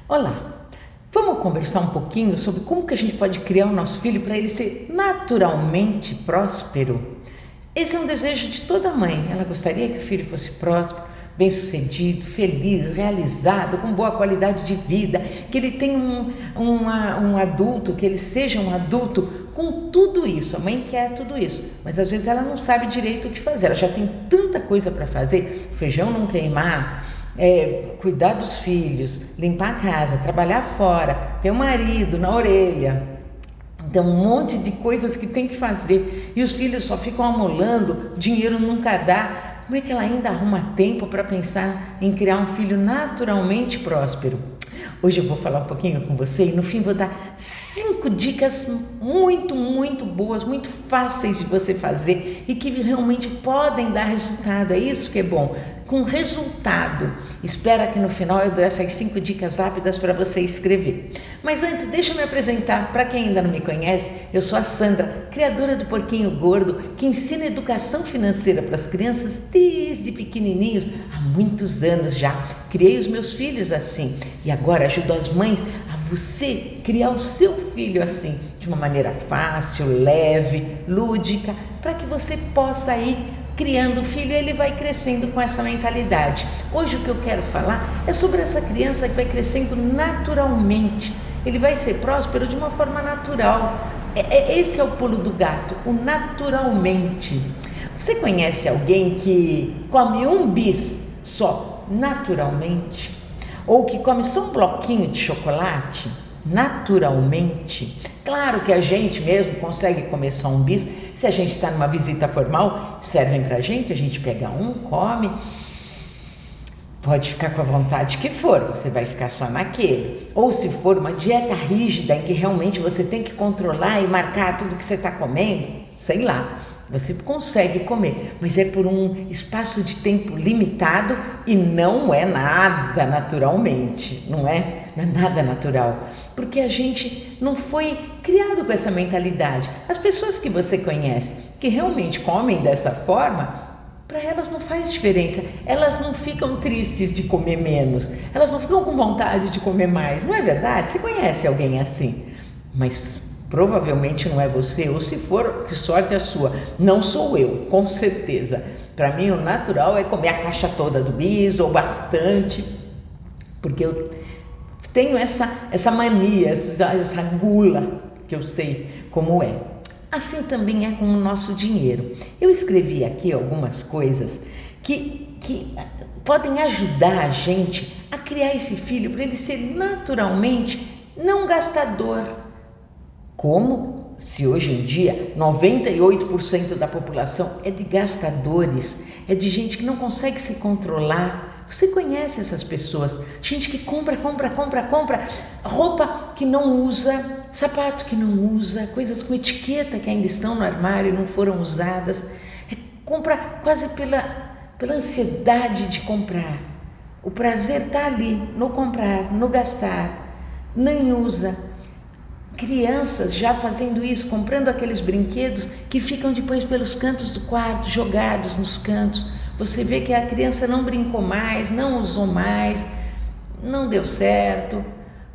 Olá, vamos conversar um pouquinho sobre como que a gente pode criar o nosso filho para ele ser naturalmente próspero? Esse é um desejo de toda mãe. Ela gostaria que o filho fosse próspero, bem-sucedido, feliz, realizado, com boa qualidade de vida, que ele tenha um adulto, que ele seja um adulto com tudo isso. A mãe quer tudo isso, mas às vezes ela não sabe direito o que fazer. Ela já tem tanta coisa para fazer, o feijão não queimar, cuidar dos filhos, limpar a casa, trabalhar fora, ter um marido na orelha. Então, um monte de coisas que tem que fazer e os filhos só ficam amolando, dinheiro nunca dá. Como é que ela ainda arruma tempo para pensar em criar um filho naturalmente próspero? Hoje eu vou falar um pouquinho com você e no fim vou dar 5 dicas muito boas, muito fáceis de você fazer e que realmente podem dar resultado. É isso que é bom, com resultado. Espera que no final eu dou essas 5 dicas rápidas para você escrever. Mas antes, deixa eu me apresentar. Para quem ainda não me conhece, eu sou a Sandra, criadora do Porquinho Gordo, que ensina educação financeira para as crianças desde pequenininhos, há muitos anos já. Criei os meus filhos assim e agora ajudo as mães a você criar o seu filho assim, de uma maneira fácil, leve, lúdica, para que você possa ir criando o filho e ele vai crescendo com essa mentalidade. Hoje o que eu quero falar é sobre essa criança que vai crescendo naturalmente. Ele vai ser próspero de uma forma natural. Esse é o pulo do gato, o naturalmente. Você conhece alguém que come um bis só naturalmente? Ou que come só um bloquinho de chocolate naturalmente? Claro que a gente mesmo consegue comer só um bis. Se a gente está numa visita formal, servem pra gente, a gente pega um, come. Pode ficar com a vontade que for, você vai ficar só naquele. Ou se for uma dieta rígida em que realmente você tem que controlar e marcar tudo que você está comendo, sei lá, você consegue comer, mas é por um espaço de tempo limitado e não é nada naturalmente, não é nada natural, porque a gente não foi criado com essa mentalidade. As pessoas que você conhece, que realmente comem dessa forma, para elas não faz diferença, elas não ficam tristes de comer menos, elas não ficam com vontade de comer mais, não é verdade? Você conhece alguém assim, mas provavelmente não é você, ou se for, que sorte a sua, não sou eu, com certeza. Para mim o natural é comer a caixa toda do bis, ou bastante, porque eu tenho essa mania, essa gula, que eu sei como é. Assim também é com o nosso dinheiro. Eu escrevi aqui algumas coisas que podem ajudar a gente a criar esse filho para ele ser naturalmente não gastador. Como? Se hoje em dia 98% da população é de gastadores, é de gente que não consegue se controlar. Você conhece essas pessoas? Gente que compra roupa que não usa, sapato que não usa, coisas com etiqueta que ainda estão no armário e não foram usadas. Compra quase pela ansiedade de comprar. O prazer está ali, no comprar, no gastar. Nem usa. Crianças já fazendo isso, comprando aqueles brinquedos que ficam depois pelos cantos do quarto, jogados nos cantos. Você vê que a criança não brincou mais, não usou mais, não deu certo.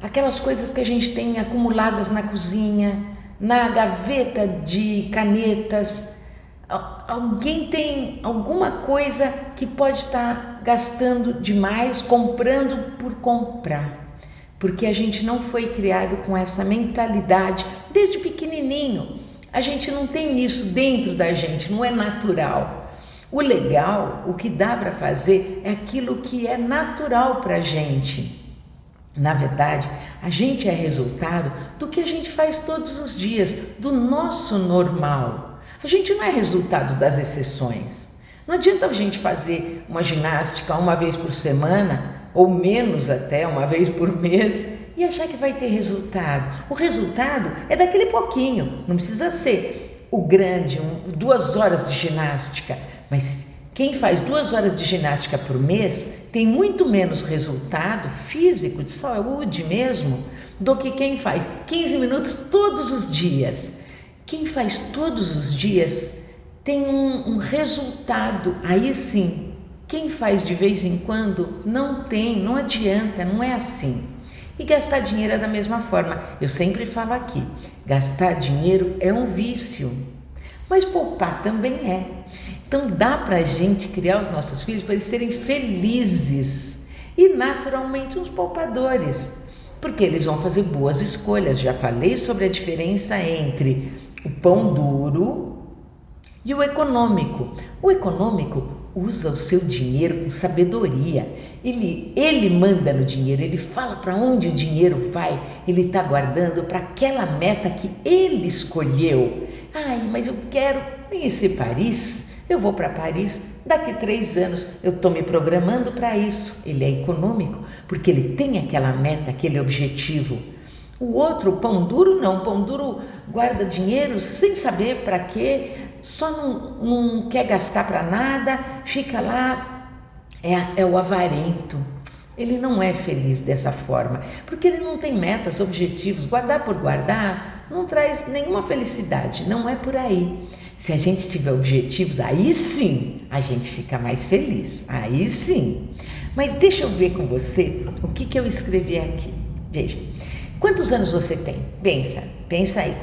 Aquelas coisas que a gente tem acumuladas na cozinha, na gaveta de canetas. Alguém tem alguma coisa que pode estar gastando demais, comprando por comprar. Porque a gente não foi criado com essa mentalidade desde pequenininho. A gente não tem isso dentro da gente, não é natural. O legal, o que dá para fazer é aquilo que é natural para a gente. Na verdade, a gente é resultado do que a gente faz todos os dias, do nosso normal. A gente não é resultado das exceções. Não adianta a gente fazer uma ginástica uma vez por semana, ou menos até, uma vez por mês, e achar que vai ter resultado. O resultado é daquele pouquinho, não precisa ser o grande, 2 horas de ginástica, mas quem faz 2 horas de ginástica por mês tem muito menos resultado físico, de saúde mesmo, do que quem faz 15 minutos todos os dias. Quem faz todos os dias tem um resultado, aí sim. Quem faz de vez em quando não tem, não adianta, não é assim. E gastar dinheiro é da mesma forma. Eu sempre falo aqui, gastar dinheiro é um vício, mas poupar também é. Então dá para a gente criar os nossos filhos para eles serem felizes e naturalmente uns poupadores, porque eles vão fazer boas escolhas. Já falei sobre a diferença entre o pão duro e o econômico. O econômico usa o seu dinheiro com sabedoria. Ele manda no dinheiro, ele fala para onde o dinheiro vai, ele está guardando para aquela meta que ele escolheu. Ai, mas eu quero conhecer Paris, eu vou para Paris daqui 3 anos, eu estou me programando para isso. Ele é econômico, porque ele tem aquela meta, aquele objetivo. O outro, o pão duro, não. O pão duro guarda dinheiro sem saber para quê, só não quer gastar para nada, fica lá, é o avarento. Ele não é feliz dessa forma, porque ele não tem metas, objetivos. Guardar por guardar não traz nenhuma felicidade, não é por aí. Se a gente tiver objetivos, aí sim a gente fica mais feliz, aí sim. Mas deixa eu ver com você o que eu escrevi aqui. Veja, quantos anos você tem? Pensa aí,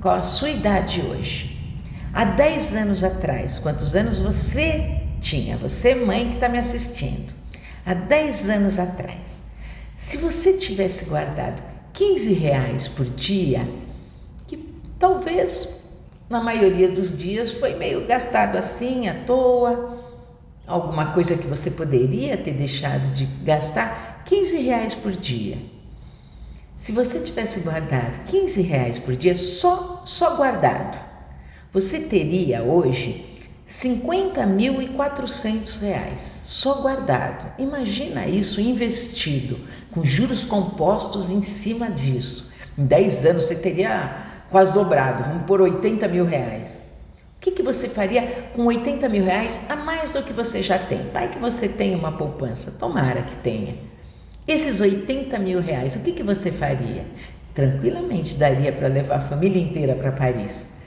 qual a sua idade hoje? Há 10 anos atrás, quantos anos você tinha? Você, mãe que está me assistindo. Há 10 anos atrás, se você tivesse guardado R$ 15 por dia, que talvez na maioria dos dias foi meio gastado assim, à toa, alguma coisa que você poderia ter deixado de gastar, R$ 15 por dia. Se você tivesse guardado R$ 15 por dia, só guardado, você teria hoje R$ 50.400 só guardado. Imagina isso investido, com juros compostos em cima disso. Em 10 anos você teria quase dobrado, vamos por R$ 80 mil. O que você faria com R$ 80 mil a mais do que você já tem? Vai que você tem uma poupança, tomara que tenha. Esses R$ 80 mil, o que você faria? Tranquilamente daria para levar a família inteira para Paris.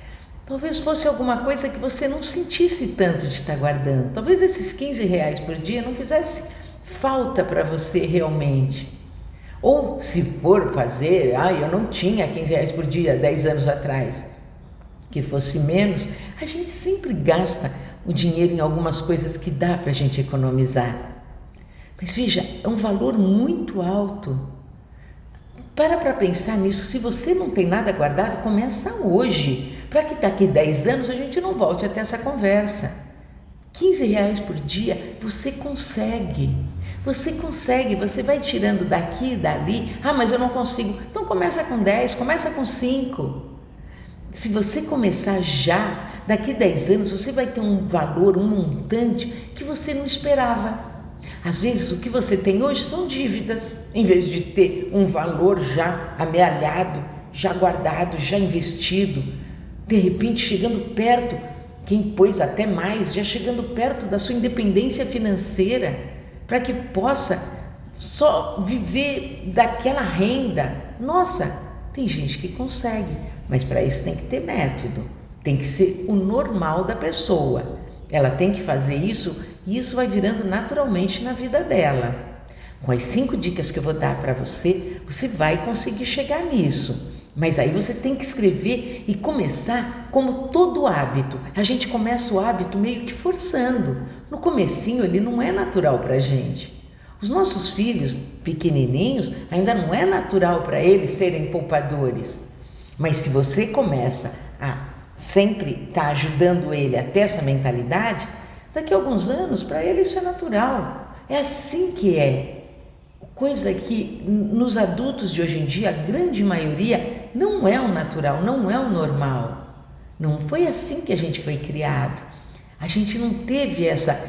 Talvez fosse alguma coisa que você não sentisse tanto de estar guardando. Talvez esses R$ 15 por dia não fizesse falta para você realmente. Ou se for fazer, eu não tinha R$ 15 por dia 10 anos atrás, que fosse menos, a gente sempre gasta o dinheiro em algumas coisas que dá para a gente economizar. Mas veja, é um valor muito alto. Para pensar nisso. Se você não tem nada guardado, começa hoje, para que daqui 10 anos a gente não volte até essa conversa. R$ 15 por dia, você consegue, você vai tirando daqui e dali. Mas eu não consigo. Então começa com 10, começa com 5. Se você começar já, daqui 10 anos você vai ter um valor, um montante que você não esperava. Às vezes o que você tem hoje são dívidas, em vez de ter um valor já amealhado, já guardado, já investido, de repente chegando perto, quem pôs até mais, já chegando perto da sua independência financeira, para que possa só viver daquela renda. Nossa, tem gente que consegue, mas para isso tem que ter método, tem que ser o normal da pessoa. Ela tem que fazer isso e isso vai virando naturalmente na vida dela. Com as 5 dicas que eu vou dar para você, você vai conseguir chegar nisso. Mas aí você tem que escrever e começar como todo hábito. A gente começa o hábito meio que forçando. No comecinho ele não é natural para a gente. Os nossos filhos pequenininhos ainda não é natural para eles serem poupadores. Mas se você começa a sempre estar ajudando ele a ter essa mentalidade, daqui a alguns anos para ele isso é natural. É assim que é. Coisa que nos adultos de hoje em dia, a grande maioria, não é o natural, não é o normal. Não foi assim que a gente foi criado. A gente não teve essa...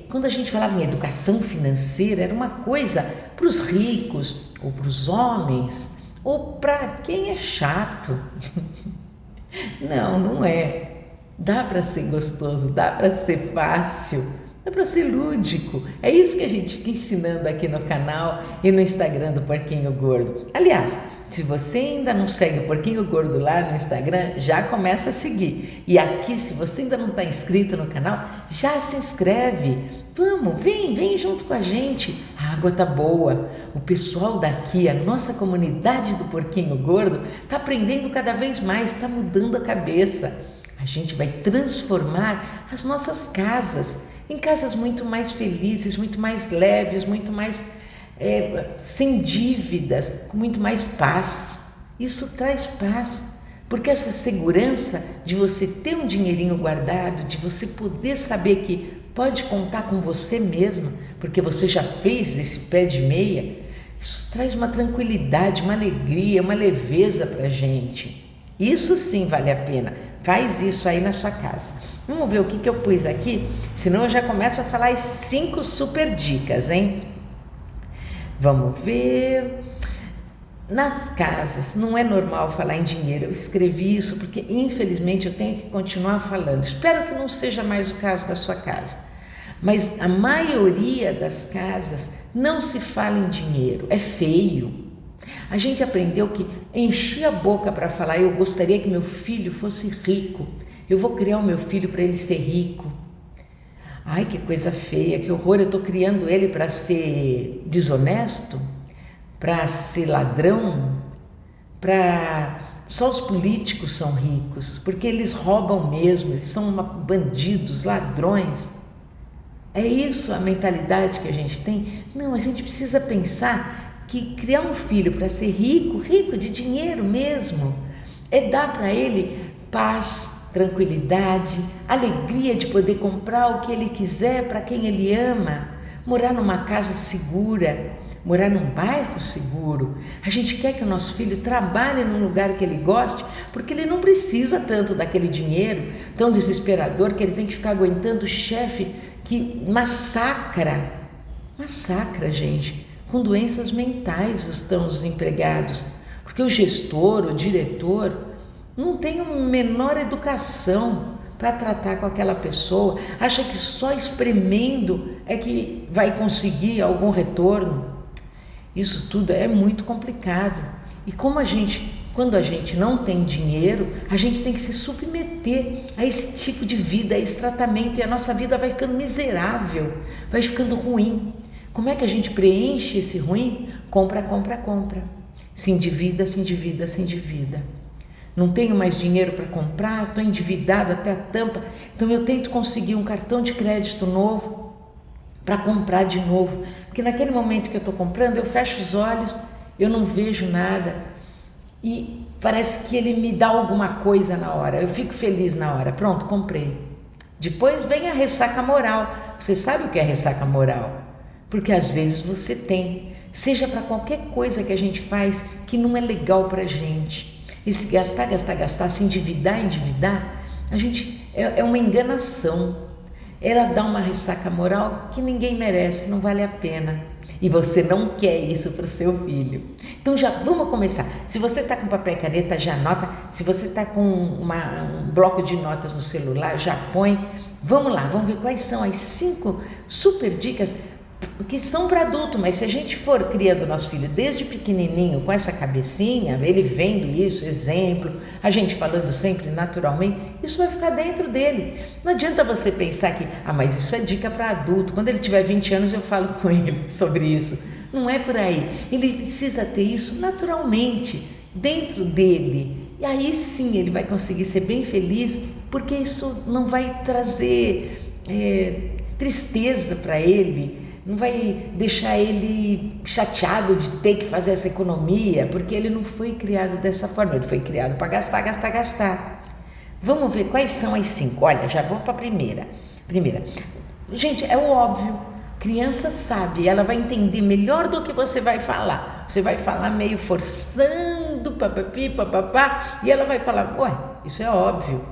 Quando a gente falava em educação financeira, era uma coisa para os ricos, ou para os homens, ou para quem é chato. Não é. Dá para ser gostoso, dá para ser fácil. É para ser lúdico. É isso que a gente fica ensinando aqui no canal e no Instagram do Porquinho Gordo. Aliás, se você ainda não segue o Porquinho Gordo lá no Instagram, já começa a seguir. E aqui, se você ainda não está inscrito no canal, já se inscreve. Vamos, vem junto com a gente. A água tá boa. O pessoal daqui, a nossa comunidade do Porquinho Gordo, tá aprendendo cada vez mais, tá mudando a cabeça. A gente vai transformar as nossas casas em casas muito mais felizes, muito mais leves, muito mais sem dívidas, com muito mais paz. Isso traz paz, porque essa segurança de você ter um dinheirinho guardado, de você poder saber que pode contar com você mesma, porque você já fez esse pé de meia, isso traz uma tranquilidade, uma alegria, uma leveza para a gente. Isso sim vale a pena. Faz isso aí na sua casa. Vamos ver o que eu pus aqui, senão eu já começo a falar as 5 super dicas, hein? Vamos ver. Nas casas, não é normal falar em dinheiro. Eu escrevi isso porque, infelizmente, eu tenho que continuar falando. Espero que não seja mais o caso da sua casa. Mas a maioria das casas não se fala em dinheiro. É feio. A gente aprendeu que encher a boca para falar: eu gostaria que meu filho fosse rico. Eu vou criar o meu filho para ele ser rico. Ai, que coisa feia, que horror. Eu estou criando ele para ser desonesto? Para ser ladrão, só os políticos são ricos, porque eles roubam mesmo, eles são bandidos, ladrões. É isso a mentalidade que a gente tem? Não, a gente precisa pensar que criar um filho para ser rico, rico de dinheiro mesmo, é dar para ele paz, tranquilidade, alegria de poder comprar o que ele quiser para quem ele ama, morar numa casa segura, morar num bairro seguro. A gente quer que o nosso filho trabalhe num lugar que ele goste, porque ele não precisa tanto daquele dinheiro tão desesperador que ele tem que ficar aguentando o chefe que massacra, gente, com doenças mentais estão os empregados, porque o gestor, o diretor, não tem a menor educação para tratar com aquela pessoa, acha que só espremendo é que vai conseguir algum retorno. Isso tudo é muito complicado. E quando a gente não tem dinheiro, a gente tem que se submeter a esse tipo de vida, a esse tratamento, e a nossa vida vai ficando miserável, vai ficando ruim. Como é que a gente preenche esse ruim? Compra. Se endivida. Não tenho mais dinheiro para comprar, estou endividado até a tampa, então eu tento conseguir um cartão de crédito novo para comprar de novo, porque naquele momento que eu estou comprando, eu fecho os olhos, eu não vejo nada e parece que ele me dá alguma coisa na hora, eu fico feliz na hora, pronto, comprei. Depois vem a ressaca moral. Você sabe o que é ressaca moral? Porque às vezes você tem, seja para qualquer coisa que a gente faz que não é legal para a gente. E se gastar, se endividar, a gente é uma enganação. Ela dá uma ressaca moral que ninguém merece, não vale a pena. E você não quer isso para o seu filho. Então já vamos começar. Se você está com papel e caneta, já anota. Se você está com um bloco de notas no celular, já põe. Vamos lá, vamos ver quais são as 5 super dicas que são para adulto, mas se a gente for criando o nosso filho desde pequenininho com essa cabecinha, ele vendo isso, exemplo, a gente falando sempre naturalmente, isso vai ficar dentro dele. Não adianta você pensar que, mas isso é dica para adulto, quando ele tiver 20 anos eu falo com ele sobre isso. Não é por aí. Ele precisa ter isso naturalmente dentro dele, e aí sim ele vai conseguir ser bem feliz, porque isso não vai trazer tristeza para ele, não vai deixar ele chateado de ter que fazer essa economia, porque ele não foi criado dessa forma, ele foi criado para gastar. Vamos ver quais são as 5. Olha, já vou para a primeira. Gente, é o óbvio, criança sabe, ela vai entender melhor do que você vai falar. Você vai falar meio forçando, papapi, papapá, e ela vai falar, isso é óbvio.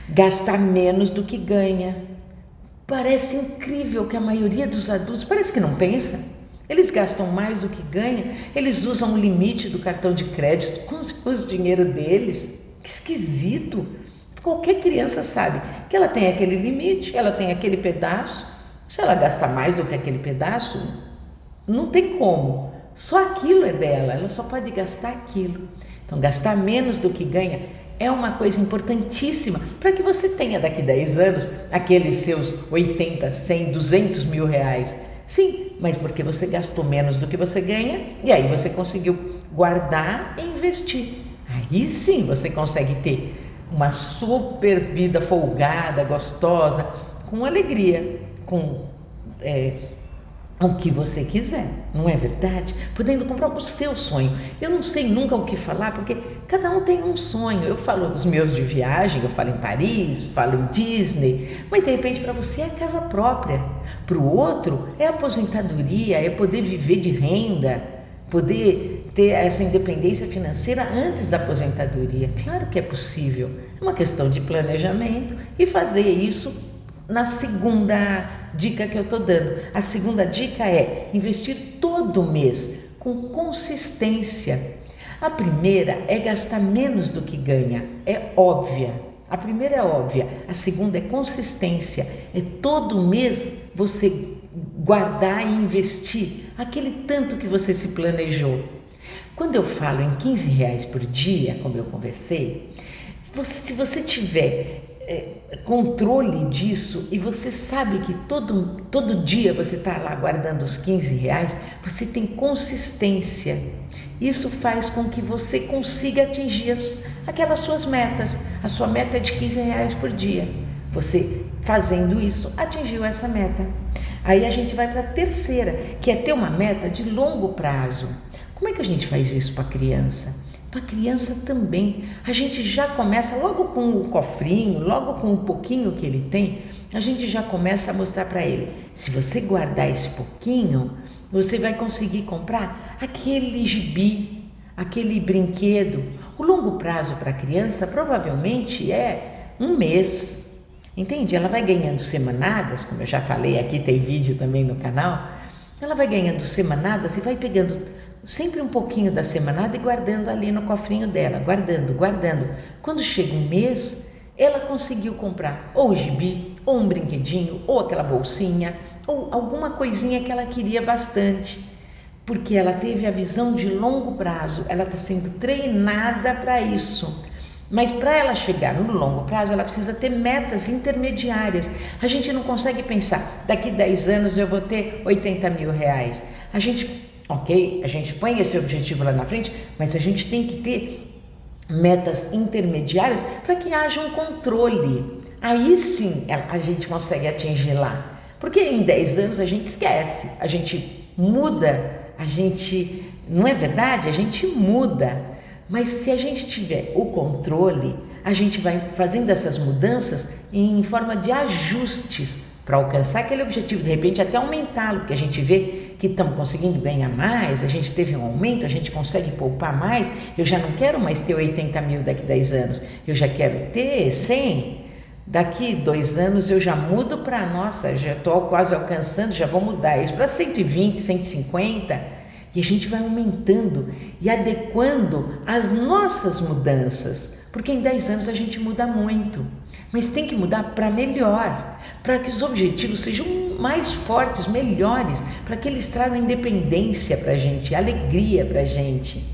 Gastar menos do que ganha. Parece incrível que a maioria dos adultos, parece que não pensa. Eles gastam mais do que ganham, eles usam o limite do cartão de crédito como se fosse dinheiro deles. Que esquisito. Qualquer criança sabe que ela tem aquele limite, ela tem aquele pedaço. Se ela gasta mais do que aquele pedaço, não tem como. Só aquilo é dela, ela só pode gastar aquilo. Então, gastar menos do que ganha é uma coisa importantíssima para que você tenha daqui 10 anos aqueles seus 80, 100, 200 mil reais. Sim, mas porque você gastou menos do que você ganha e aí você conseguiu guardar e investir. Aí sim você consegue ter uma super vida folgada, gostosa, com alegria, com o que você quiser, não é verdade? Podendo comprar o seu sonho. Eu não sei nunca o que falar, porque cada um tem um sonho. Eu falo os meus de viagem, eu falo em Paris, falo em Disney, mas de repente para você é a casa própria. Para o outro é a aposentadoria, é poder viver de renda, poder ter essa independência financeira antes da aposentadoria. Claro que é possível. É uma questão de planejamento e fazer isso na segunda dica que eu estou dando. A segunda dica é investir todo mês com consistência. A primeira é gastar menos do que ganha, é óbvia. A primeira é óbvia, a segunda é consistência. É todo mês você guardar e investir aquele tanto que você se planejou. Quando eu falo em 15 reais por dia, como eu conversei, se você tiver controle disso e você sabe que todo dia você está lá guardando os 15 reais, você tem consistência. Isso faz com que você consiga atingir aquelas suas metas. A sua meta é de 15 reais por dia. Você fazendo isso, atingiu essa meta. Aí a gente vai para a terceira, que é ter uma meta de longo prazo. Como é que a gente faz isso para a criança? Para a criança também, a gente já começa logo com o cofrinho, logo com o pouquinho que ele tem, a gente já começa a mostrar para ele, se você guardar esse pouquinho, você vai conseguir comprar aquele gibi, aquele brinquedo. O longo prazo para a criança provavelmente é um mês, entende? Ela vai ganhando semanadas, como eu já falei aqui, tem vídeo também no canal, ela vai ganhando semanadas e vai pegando sempre um pouquinho da semanada e guardando ali no cofrinho dela, guardando. Quando chega um mês, ela conseguiu comprar ou o gibi, ou um brinquedinho, ou aquela bolsinha, ou alguma coisinha que ela queria bastante, porque ela teve a visão de longo prazo, ela está sendo treinada para isso. Mas para ela chegar no longo prazo, ela precisa ter metas intermediárias. A gente não consegue pensar, daqui 10 anos eu vou ter 80 mil reais. A gente põe esse objetivo lá na frente, mas a gente tem que ter metas intermediárias para que haja um controle. Aí sim a gente consegue atingir lá. Porque em 10 anos a gente esquece, a gente muda, não é verdade? A gente muda. Mas se a gente tiver o controle, a gente vai fazendo essas mudanças em forma de ajustes para alcançar aquele objetivo, de repente até aumentá-lo, porque a gente vê que estamos conseguindo ganhar mais, a gente teve um aumento, a gente consegue poupar mais, eu já não quero mais ter 80 mil daqui 10 anos, eu já quero ter 100, daqui 2 anos eu já mudo para, já estou quase alcançando, já vou mudar isso para 120, 150, e a gente vai aumentando e adequando as nossas mudanças, porque em 10 anos a gente muda muito. Mas tem que mudar para melhor, para que os objetivos sejam mais fortes, melhores, para que eles tragam independência para a gente, alegria para a gente.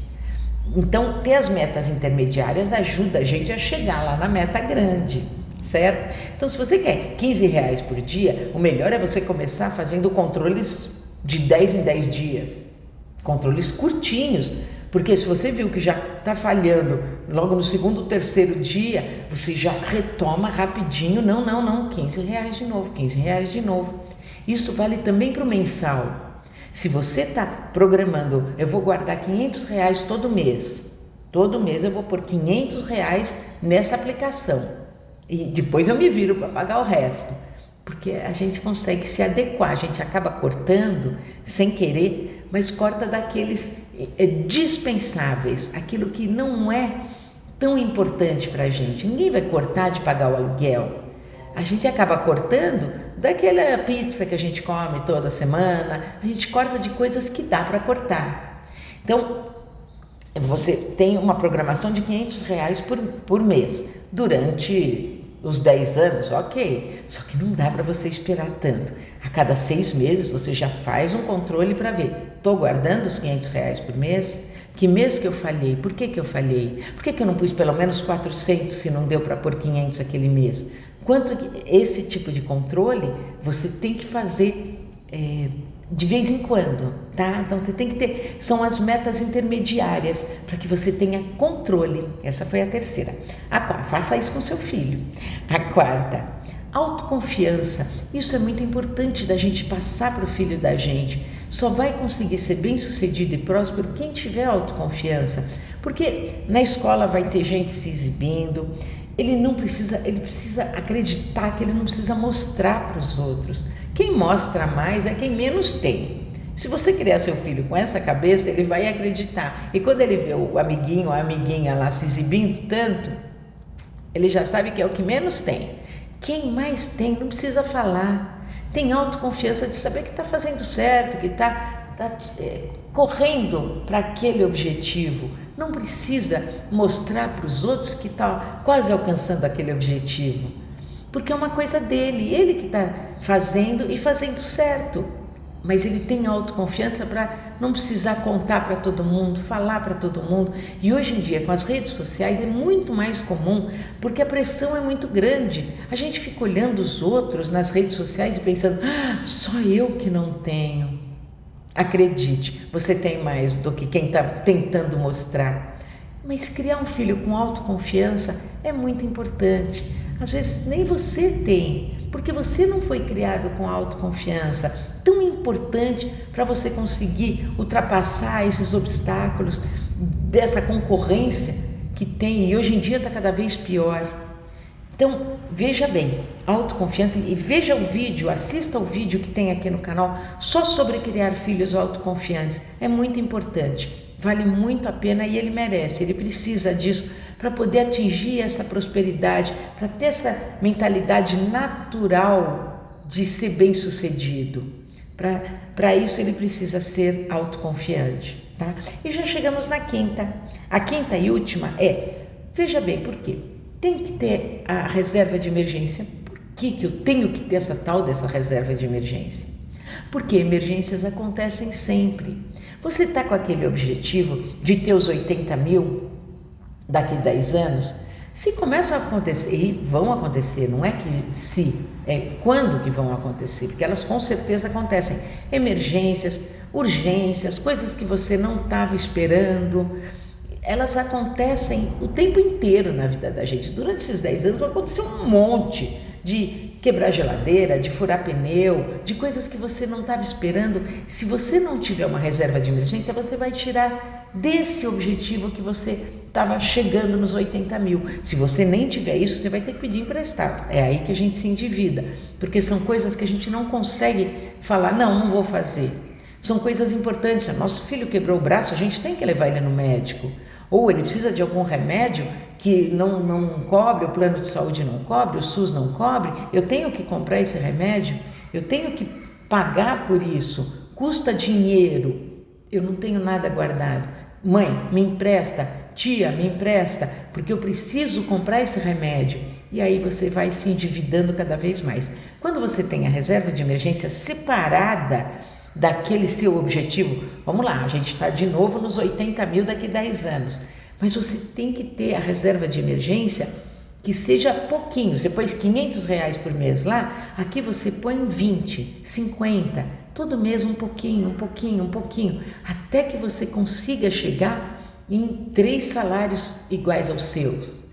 Então, ter as metas intermediárias ajuda a gente a chegar lá na meta grande, certo? Então, se você quer 15 reais por dia, o melhor é você começar fazendo controles de 10 em 10 dias, controles curtinhos. Porque se você viu que já está falhando logo no segundo, terceiro dia, você já retoma rapidinho, não, 15 reais de novo, 15 reais de novo. Isso vale também para o mensal. Se você está programando, eu vou guardar 500 reais todo mês eu vou pôr 500 reais nessa aplicação e depois eu me viro para pagar o resto. Porque a gente consegue se adequar, a gente acaba cortando sem querer, mas corta daqueles dispensáveis, aquilo que não é tão importante para a gente. Ninguém vai cortar de pagar o aluguel. A gente acaba cortando daquela pizza que a gente come toda semana, a gente corta de coisas que dá para cortar. Então, você tem uma programação de 500 reais por mês, durante os 10 anos, ok, só que não dá para você esperar tanto. A cada 6 meses você já faz um controle para ver, estou guardando os R$ 500 por mês? Que mês que eu falhei? Por que eu falhei? Por que eu não pus pelo menos 400 se não deu para pôr 500 aquele mês? Esse tipo de controle você tem que fazer de vez em quando, tá? Então você tem que ter, são as metas intermediárias para que você tenha controle. Essa foi a terceira. A quarta, faça isso com seu filho. A quarta, autoconfiança. Isso é muito importante da gente passar para o filho da gente. Só vai conseguir ser bem-sucedido e próspero quem tiver autoconfiança. Porque na escola vai ter gente se exibindo, ele precisa acreditar que ele não precisa mostrar para os outros. Quem mostra mais é quem menos tem. Se você criar seu filho com essa cabeça, ele vai acreditar. E quando ele vê o amiguinho ou a amiguinha lá se exibindo tanto, ele já sabe que é o que menos tem. Quem mais tem não precisa falar. Tem autoconfiança de saber que está fazendo certo, que está correndo para aquele objetivo. Não precisa mostrar para os outros que está quase alcançando aquele objetivo, porque é uma coisa dele, ele que está fazendo e fazendo certo, mas ele tem autoconfiança para não precisar contar para todo mundo, falar para todo mundo. E hoje em dia com as redes sociais é muito mais comum, porque a pressão é muito grande. A gente fica olhando os outros nas redes sociais e pensando, só eu que não tenho. Acredite, você tem mais do que quem está tentando mostrar. Mas criar um filho com autoconfiança é muito importante. Às vezes nem você tem, porque você não foi criado com autoconfiança. Tão importante para você conseguir ultrapassar esses obstáculos dessa concorrência que tem, e hoje em dia está cada vez pior. Então, veja bem, autoconfiança, e veja o vídeo, assista o vídeo que tem aqui no canal só sobre criar filhos autoconfiantes. É muito importante, vale muito a pena e ele merece, ele precisa disso para poder atingir essa prosperidade, para ter essa mentalidade natural de ser bem-sucedido. Para isso ele precisa ser autoconfiante, tá? E já chegamos na quinta. A quinta e última veja bem, por quê? Tem que ter a reserva de emergência. Por que eu tenho que ter essa tal dessa reserva de emergência? Porque emergências acontecem sempre. Você está com aquele objetivo de ter os 80 mil daqui a 10 anos? Se começam a acontecer, e vão acontecer, não é que se, é quando que vão acontecer, porque elas com certeza acontecem. Emergências, urgências, coisas que você não estava esperando, elas acontecem o tempo inteiro na vida da gente. Durante esses 10 anos vai acontecer um monte de quebrar geladeira, de furar pneu, de coisas que você não estava esperando. Se você não tiver uma reserva de emergência, você vai tirar desse objetivo que você estava chegando nos 80 mil. Se você nem tiver isso, você vai ter que pedir emprestado. É aí que a gente se endivida, porque são coisas que a gente não consegue falar, não vou fazer. São coisas importantes. Se nosso filho quebrou o braço, a gente tem que levar ele no médico. Ou ele precisa de algum remédio que não cobre, o plano de saúde não cobre, o SUS não cobre, eu tenho que comprar esse remédio, eu tenho que pagar por isso, custa dinheiro, eu não tenho nada guardado. Mãe, me empresta, tia, me empresta, porque eu preciso comprar esse remédio. E aí você vai se endividando cada vez mais. Quando você tem a reserva de emergência separada daquele seu objetivo, vamos lá, a gente está de novo nos 80 mil daqui a 10 anos, mas você tem que ter a reserva de emergência que seja pouquinho. Você põe R$500 por mês lá, aqui você põe 20, 50, todo mês um pouquinho, até que você consiga chegar em 3 salários iguais aos seus.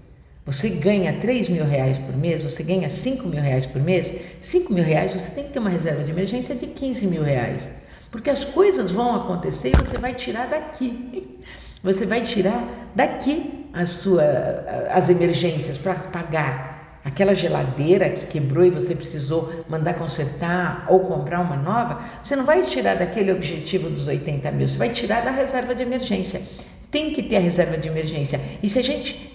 Você ganha R$3.000 por mês, você ganha R$5.000 por mês, R$5.000 você tem que ter uma reserva de emergência de R$15.000, porque as coisas vão acontecer e você vai tirar daqui. Você vai tirar daqui as emergências para pagar aquela geladeira que quebrou e você precisou mandar consertar ou comprar uma nova. Você não vai tirar daquele objetivo dos 80 mil, você vai tirar da reserva de emergência. Tem que ter a reserva de emergência. E se a gente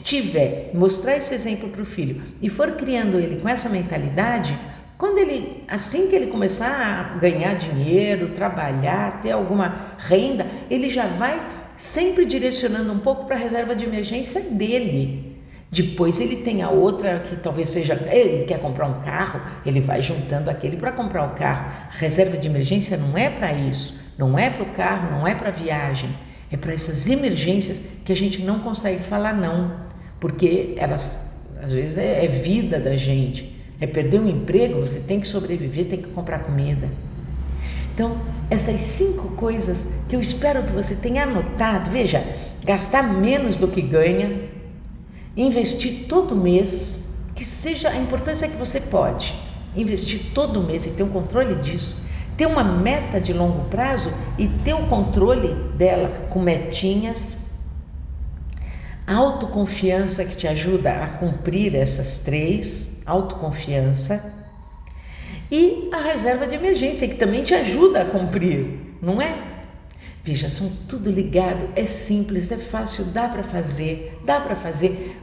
mostrar esse exemplo para o filho e for criando ele com essa mentalidade, assim que ele começar a ganhar dinheiro, trabalhar, ter alguma renda, ele já vai sempre direcionando um pouco para a reserva de emergência dele. Depois ele tem a outra que talvez seja, ele quer comprar um carro, ele vai juntando aquele para comprar o carro. A reserva de emergência não é para isso. Não é para o carro, não é para a viagem, é para essas emergências que a gente não consegue falar não, porque elas às vezes é vida da gente, é perder um emprego, você tem que sobreviver, tem que comprar comida. Então, essas 5 coisas que eu espero que você tenha anotado, veja, gastar menos do que ganha, investir todo mês, que seja, a importância é que você pode investir todo mês e ter um controle disso, ter uma meta de longo prazo e ter o controle dela com metinhas, a autoconfiança que te ajuda a cumprir essas 3, autoconfiança, e a reserva de emergência, que também te ajuda a cumprir, não é? Veja, são tudo ligado, é simples, é fácil, dá para fazer,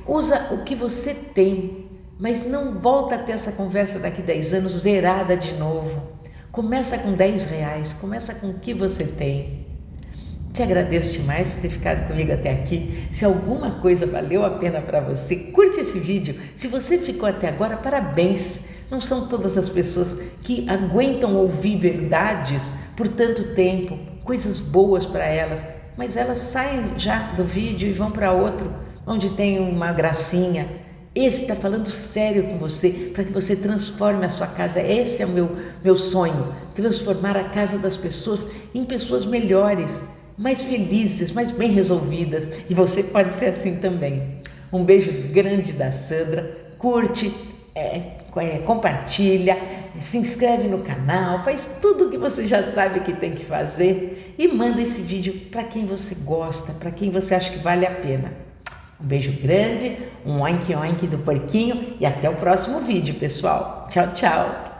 usa o que você tem, mas não volta a ter essa conversa daqui 10 anos zerada de novo. Começa com R$10, começa com o que você tem. Te agradeço demais por ter ficado comigo até aqui. Se alguma coisa valeu a pena para você, curte esse vídeo. Se você ficou até agora, parabéns. Não são todas as pessoas que aguentam ouvir verdades por tanto tempo, coisas boas para elas, mas elas saem já do vídeo e vão para outro, onde tem uma gracinha. Esse está falando sério com você, para que você transforme a sua casa. Esse é o meu sonho, transformar a casa das pessoas em pessoas melhores, mais felizes, mais bem resolvidas. E você pode ser assim também. Um beijo grande da Sandra. Curte, compartilha, se inscreve no canal, faz tudo o que você já sabe que tem que fazer e manda esse vídeo para quem você gosta, para quem você acha que vale a pena. Um beijo grande, um oink oink do porquinho e até o próximo vídeo, pessoal. Tchau, tchau!